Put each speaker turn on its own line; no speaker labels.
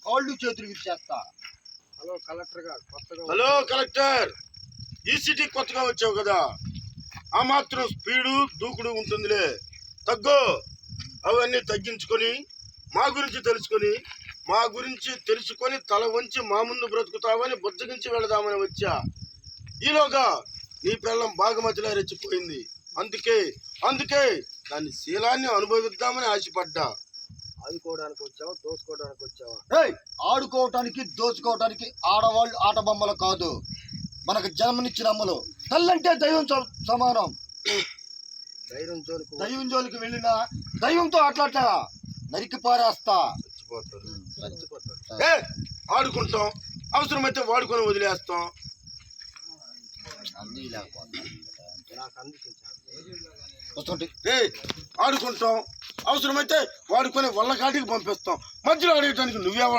కాళ్ళు చేతులు ఇచ్చేస్తా.
హలో కలెక్టర్ గారు, కొత్తగా
హలో కలెక్టర్, ఈ సిటీ కొత్తగా వచ్చావు కదా, ఆ మాత్రం స్పీడు దూకుడు ఉంటుందిలే, తగ్గు. అవన్నీ తగ్గించుకొని మా గురించి తెలుసుకొని తల వంచి మా ముందు బ్రతుకుతావని బుజ్జగించి వెళదామని వచ్చా. ఈలోగా నీ పిల్లం బాగమతిలా రెచ్చిపోయింది. అందుకే దాని శీలాన్ని అనుభవిద్దామని ఆశపడ్డా.
ఆడుకోవడానికి వచ్చావా, దోసుకోవడానికి వచ్చావా?
ఆడుకోవటానికి దోచుకోవటానికి ఆడవాళ్ళు ఆట బొమ్మలు కాదు, మనకు జన్మనిచ్చిన అమ్మలు. తల్లంటే దైవం సమానం. దైవం జోలికి వెళ్ళినా దైవంతో ఆటలాట నరికి పారేస్తా.
ఆడుకుంటాం, అవసరమైతే వాడుకొని వదిలేస్తాం. ఆడుకుంటాం, అవసరమైతే వాడుకొని వల్ల కాటికి పంపిస్తాం. మధ్యలో ఆడేయడానికి నువ్వెవరు?